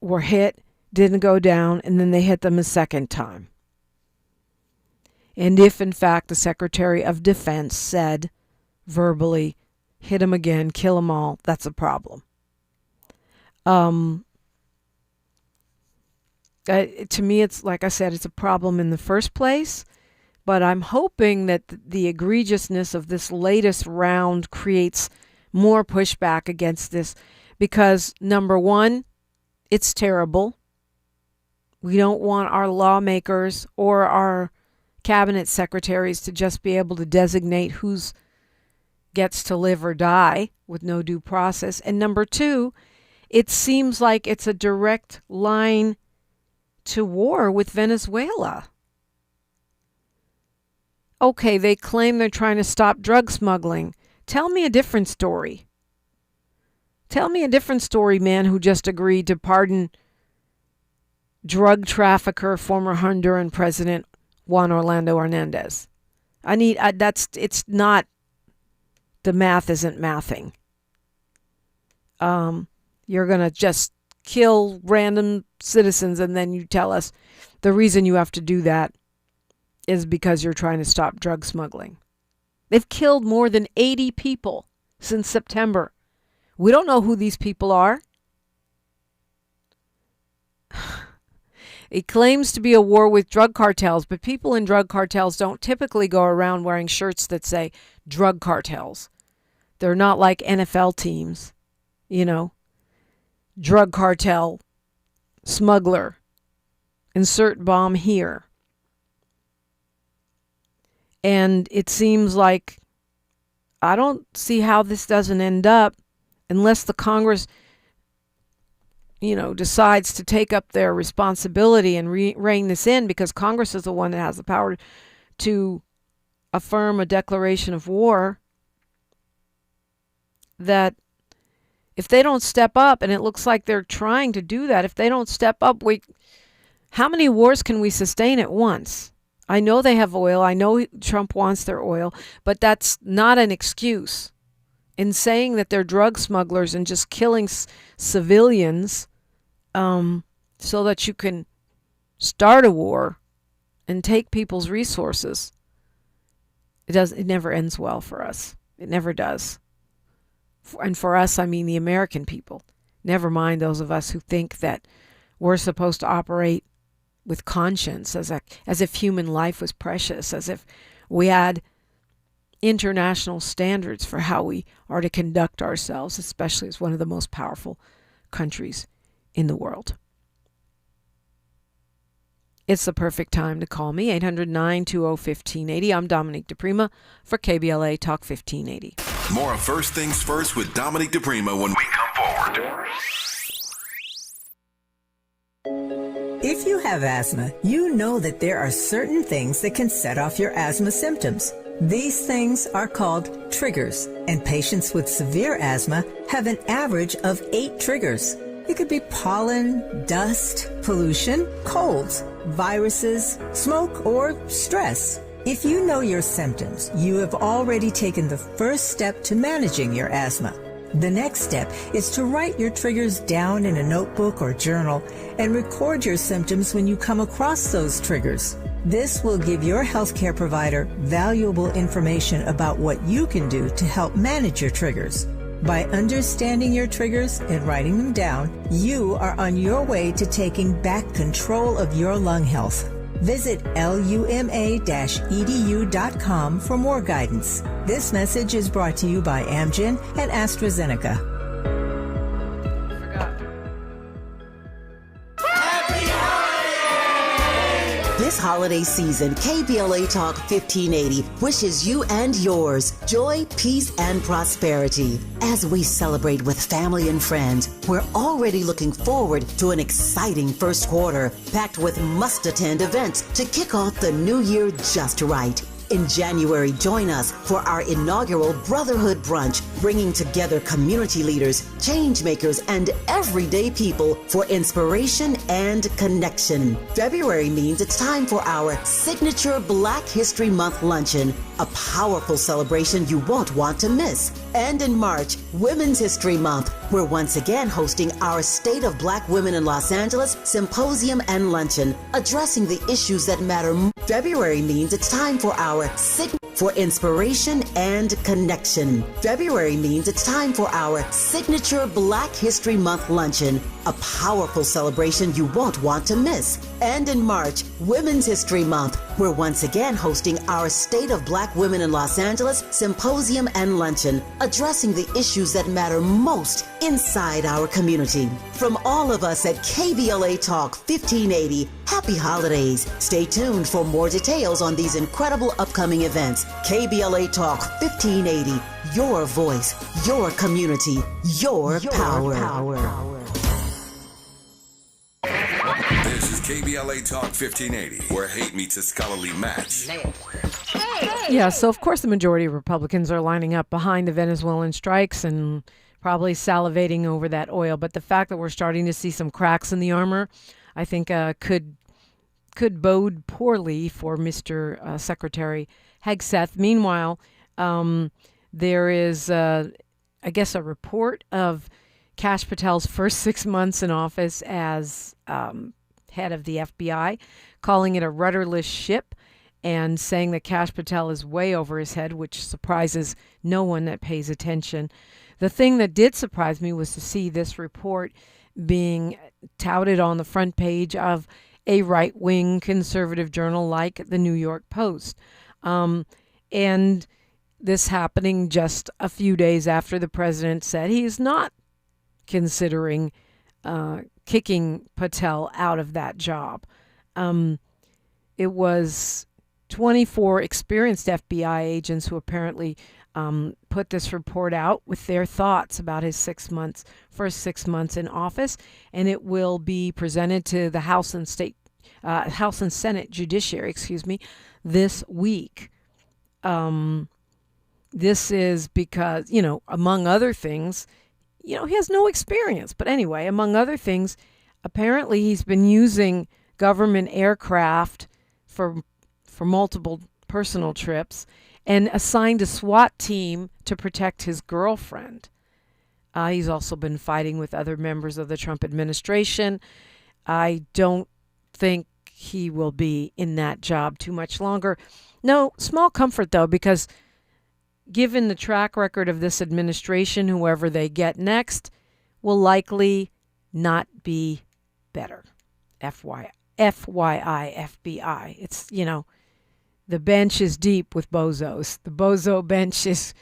were hit, didn't go down, and then they hit them a second time. And if, in fact, the Secretary of Defense said verbally, hit them again, kill them all, that's a problem. To me, it's, like I said, it's a problem in the first place, but I'm hoping that the egregiousness of this latest round creates more pushback against this, because number one, it's terrible. We don't want our lawmakers or our cabinet secretaries to just be able to designate who's gets to live or die with no due process. And number two, it seems like it's a direct line to war with Venezuela. Okay, they claim they're trying to stop drug smuggling. Tell me a different story. Tell me a different story, man who just agreed to pardon drug trafficker, former Honduran president Juan Orlando Hernanadez. It's not, the math isn't mathing. You're going to just kill random citizens and then you tell us the reason you have to do that is because you're trying to stop drug smuggling. They've killed more than 80 people since September. We don't know who these people are. It claims to be a war with drug cartels, but people in drug cartels don't typically go around wearing shirts that say drug cartels. They're not like NFL teams, drug cartel, smuggler, insert bomb here. And it seems like I don't see how this doesn't end up unless the Congress, decides to take up their responsibility and rein this in, because Congress is the one that has the power to affirm a declaration of war. That if they don't step up, and it looks like they're trying to do that, if they don't step up, how many wars can we sustain at once? I know they have oil. I know Trump wants their oil, but that's not an excuse. In saying that they're drug smugglers and just killing civilians so that you can start a war and take people's resources, it never ends well for us. It never does. And for us, I mean the American people. Never mind those of us who think that we're supposed to operate with conscience, as if human life was precious, as if we had international standards for how we are to conduct ourselves, especially as one of the most powerful countries in the world. It's the perfect time to call me, 800-920-1580. I'm Dominique DePrima for KBLA Talk 1580. More of First Things First with Dominique DePrima when we come forward. If you have asthma, you know that there are certain things that can set off your asthma symptoms. These things are called triggers, and patients with severe asthma have an average of 8 triggers. It could be pollen, dust, pollution, colds, viruses, smoke, or stress. If you know your symptoms, you have already taken the first step to managing your asthma. The next step is to write your triggers down in a notebook or journal and record your symptoms when you come across those triggers. This will give your healthcare provider valuable information about what you can do to help manage your triggers. By understanding your triggers and writing them down, you are on your way to taking back control of your lung health. Visit luma-edu.com for more guidance. This message is brought to you by Amgen and AstraZeneca. This holiday season, KBLA Talk 1580 wishes you and yours joy, peace, and prosperity. As we celebrate with family and friends, we're already looking forward to an exciting first quarter, packed with must-attend events to kick off the new year just right. In January, join us for our inaugural Brotherhood Brunch, bringing together community leaders, change makers, and everyday people for inspiration and connection. February means it's time for our signature Black History Month luncheon, a powerful celebration you won't want to miss. And in March, Women's History Month, we're once again hosting our State of Black Women in Los Angeles Symposium and Luncheon, addressing the issues that matter. February means it's time for our for inspiration and connection. February means it's time for our signature Black History Month luncheon, a powerful celebration you won't want to miss. And in March, Women's History Month, we're once again hosting our State of Black Women in Los Angeles Symposium and Luncheon, addressing the issues that matter most inside our community. From all of us at KBLA Talk 1580, happy holidays. Stay tuned for more details on these incredible upcoming events. KBLA Talk 1580, your voice, your community, your power. This is KBLA Talk 1580, where hate meets a scholarly match. Yeah, so of course the majority of Republicans are lining up behind the Venezuelan strikes and probably salivating over that oil. But the fact that we're starting to see some cracks in the armor, I think could bode poorly for Mr. Secretary Hegseth. Meanwhile, there is, I guess, a report of Kash Patel's first 6 months in office as head of the FBI, calling it a rudderless ship and saying that Kash Patel is way over his head, which surprises no one that pays attention. The thing that did surprise me was to see this report being touted on the front page of a right-wing conservative journal like the New York Post. And this happening just a few days after the president said he is not considering kicking Patel out of that job. It was 24 experienced FBI agents who apparently put this report out with their thoughts about his first 6 months in office, and it will be presented to the House and Senate Judiciary, this week. This is because, among other things, he has no experience. But anyway, among other things, apparently he's been using government aircraft for multiple personal trips and assigned a SWAT team to protect his girlfriend. He's also been fighting with other members of the Trump administration. I don't think he will be in that job too much longer. No, small comfort, though, because given the track record of this administration, whoever they get next will likely not be better. FYI, FBI. It's, the bench is deep with bozos. The bozo bench is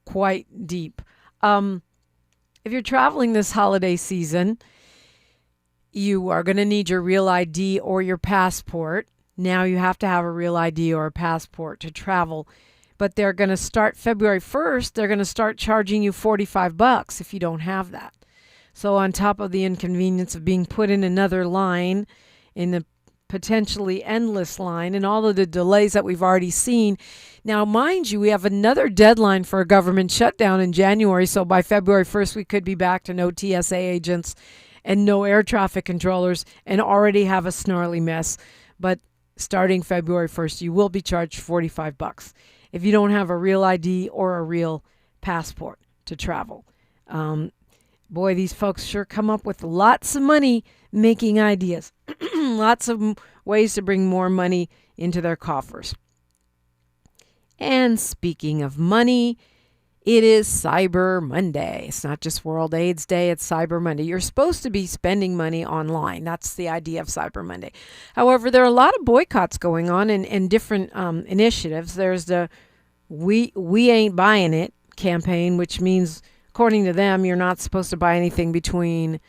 quite deep. If you're traveling this holiday season, you are going to need your real ID or your passport. Now you have to have a real ID or a passport to travel. But they're going to start February 1st, they're going to start charging you $45 if you don't have that. So on top of the inconvenience of being put in another line, in a potentially endless line, and all of the delays that we've already seen. Now, mind you, we have another deadline for a government shutdown in January, so by February 1st, we could be back to no TSA agents and no air traffic controllers and already have a snarly mess. But starting February 1st, you will be charged $45 if you don't have a real ID or a real passport to travel. Boy, these folks sure come up with lots of money making ideas. Lots of ways to bring more money into their coffers. And speaking of money, it is Cyber Monday. It's not just World AIDS Day, it's Cyber Monday. You're supposed to be spending money online. That's the idea of Cyber Monday. However, there are a lot of boycotts going on and different initiatives. There's the We Ain't Buying It campaign, which means, according to them, you're not supposed to buy anything between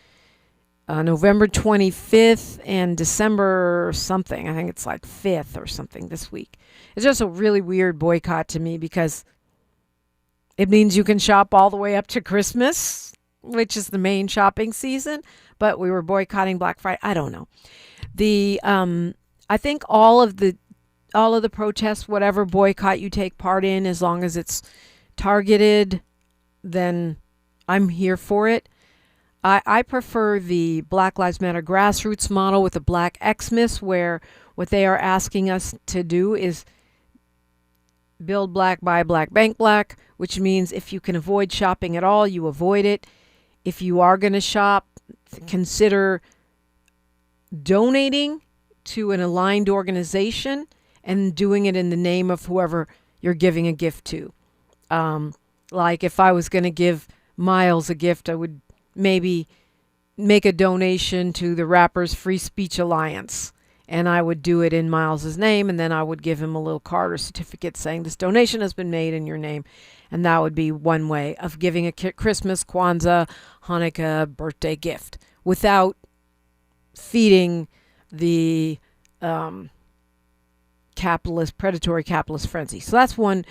November 25th and December something. I think it's like 5th or something this week. It's just a really weird boycott to me because it means you can shop all the way up to Christmas, which is the main shopping season, but we were boycotting Black Friday. I don't know. I think all of the protests, whatever boycott you take part in, as long as it's targeted, then I'm here for it. I prefer the Black Lives Matter grassroots model with the Black Xmas, where what they are asking us to do is build black, buy black, bank black, which means if you can avoid shopping at all, you avoid it. If you are going to shop, consider donating to an aligned organization and doing it in the name of whoever you're giving a gift to. Like if I was going to give Miles a gift, I would maybe make a donation to the Rappers Free Speech Alliance, and I would do it in Miles's name, and then I would give him a little card or certificate saying this donation has been made in your name, and that would be one way of giving a Christmas, Kwanzaa, Hanukkah, birthday gift without feeding the predatory capitalist frenzy. So that's one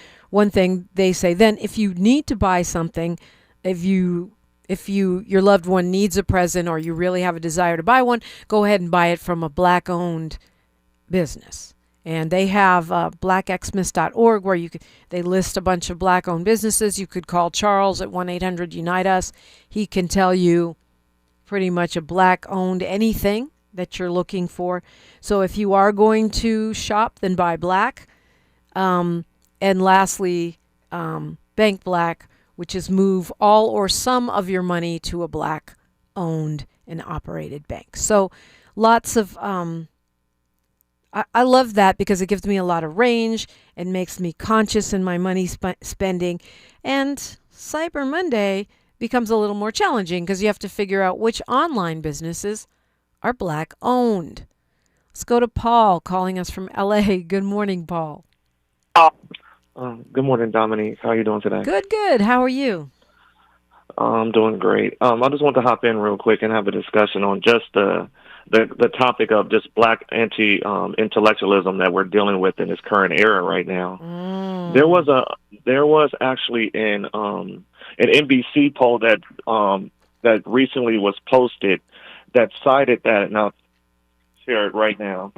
thing they say. Then if you need to buy something, if your loved one needs a present or you really have a desire to buy one, go ahead and buy it from a Black-owned business. And they have blackxmas.org where they list a bunch of Black-owned businesses. You could call Charles at 1-800-UNITE-US. He can tell you pretty much a Black-owned anything that you're looking for. So if you are going to shop, then buy Black. And lastly, Bank Black, which is move all or some of your money to a Black-owned and operated bank. So lots of, I love that because it gives me a lot of range and makes me conscious in my money spending. And Cyber Monday becomes a little more challenging because you have to figure out which online businesses are Black-owned. Let's go to Paul calling us from LA. Good morning, Paul. Good morning, Dominique. How are you doing today? Good. How are you? I'm doing great. I just want to hop in real quick and have a discussion on just the topic of just Black anti-intellectualism that we're dealing with in this current era right now. There was actually an NBC poll that recently was posted that cited that, and I'll share it right now,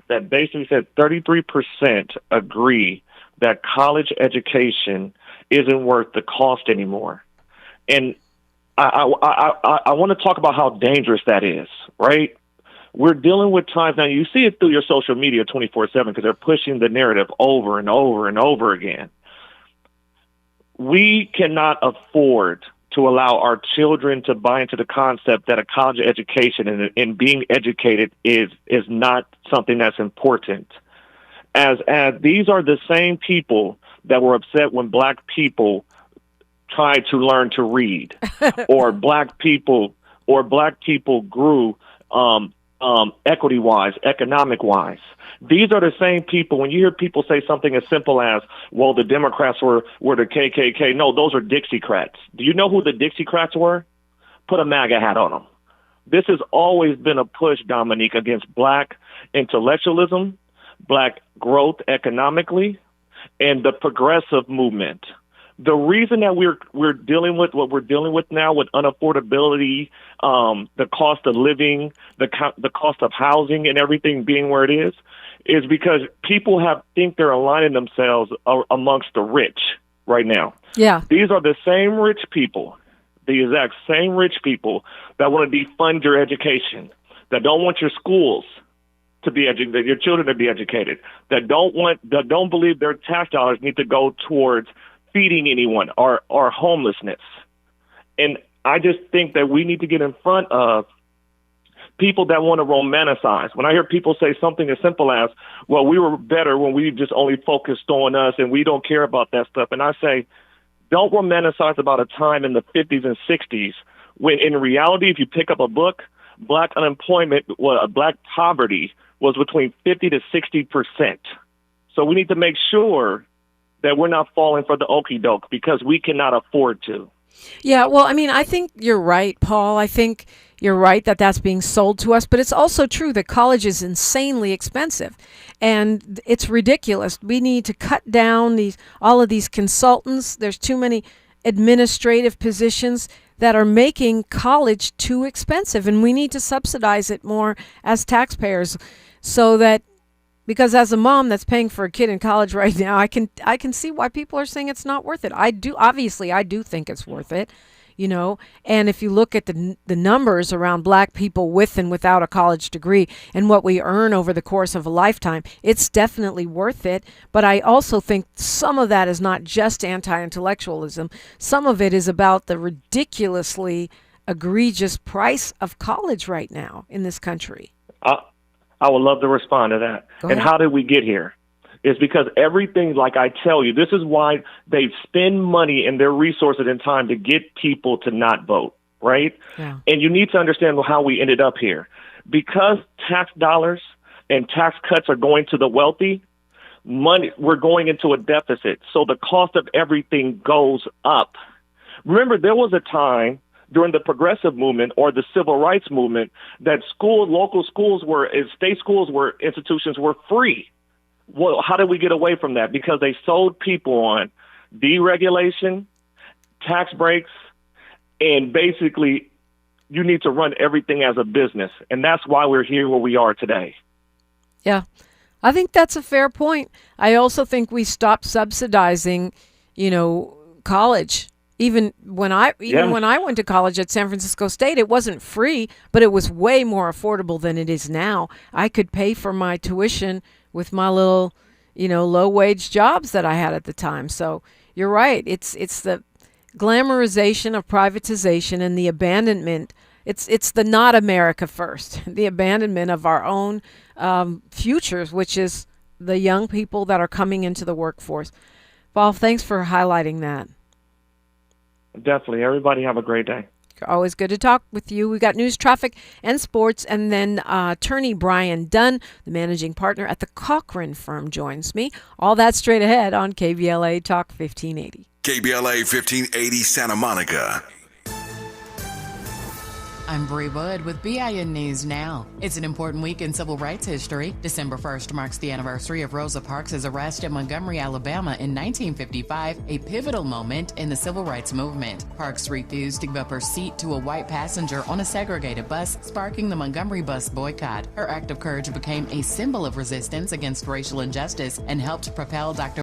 that basically said 33% agree that college education isn't worth the cost anymore. And I want to talk about how dangerous that is, right? We're dealing with times now, you see it through your social media 24/7 because they're pushing the narrative over and over and over again. We cannot afford to allow our children to buy into the concept that a college education and being educated is not something that's important. As these are the same people that were upset when black people tried to learn to read, or black people grew equity-wise, economic-wise. These are the same people. When you hear people say something as simple as, well, the Democrats were the KKK. No, those are Dixiecrats. Do you know who the Dixiecrats were? Put a MAGA hat on them. This has always been a push, Dominique, against black intellectualism, black growth economically, and the progressive movement. The reason that we're dealing with what we're dealing with now with unaffordability, the cost of living, the cost of housing and everything being where it is because people think they're aligning themselves amongst the rich right now. Yeah. These are the same rich people, the exact same rich people that want to defund your education, that don't want your schools to be educated, your children to be educated, that don't believe their tax dollars need to go towards feeding anyone or homelessness. And I just think that we need to get in front of people that want to romanticize. When I hear people say something as simple as, well, we were better when we just only focused on us and we don't care about that stuff. And I say, don't romanticize about a time in the 50s and 60s when in reality, if you pick up a book, black unemployment, black poverty was between 50 to 60%. So we need to make sure that we're not falling for the okie doke because we cannot afford to. Yeah, well, I mean, I think you're right, Paul. I think you're right that that's being sold to us, but it's also true that college is insanely expensive and it's ridiculous. We need to cut down all of these consultants. There's too many administrative positions that are making college too expensive, and we need to subsidize it more as taxpayers so that, because as a mom that's paying for a kid in college right now, I can see why people are saying it's not worth it. I do think it's worth it, and if you look at the numbers around black people with and without a college degree and what we earn over the course of a lifetime, it's definitely worth it. But I also think some of that is not just anti-intellectualism. Some of it is about the ridiculously egregious price of college right now in this country. I would love to respond to that. And how did we get here? It's because everything, like I tell you, this is why they spend money and their resources and time to get people to not vote, right? Yeah. And you need to understand how we ended up here. Because tax dollars and tax cuts are going to the wealthy, we're going into a deficit. So the cost of everything goes up. Remember, there was a time during the progressive movement or the civil rights movement that local schools state schools institutions were free. Well, how did we get away from that? Because they sold people on deregulation, tax breaks, and basically you need to run everything as a business. And that's why we're here where we are today. Yeah, I think that's a fair point. I also think we stopped subsidizing, college. Even when I went to college at San Francisco State, it wasn't free, but it was way more affordable than it is now. I could pay for my tuition with my little, low-wage jobs that I had at the time. So you're right. It's the glamorization of privatization and the abandonment. It's the not America first, the abandonment of our own futures, which is the young people that are coming into the workforce. Paul, thanks for highlighting that. Definitely. Everybody have a great day. Always good to talk with you. We got news, traffic, and sports. And then attorney Brian Dunn, the managing partner at the Cochran firm, joins me. All that straight ahead on KBLA Talk 1580. KBLA 1580 Santa Monica. I'm Bree Wood with BIN News Now. It's an important week in civil rights history. December 1st marks the anniversary of Rosa Parks' arrest in Montgomery, Alabama in 1955, a pivotal moment in the civil rights movement. Parks refused to give up her seat to a white passenger on a segregated bus, sparking the Montgomery bus boycott. Her act of courage became a symbol of resistance against racial injustice and helped propel Dr.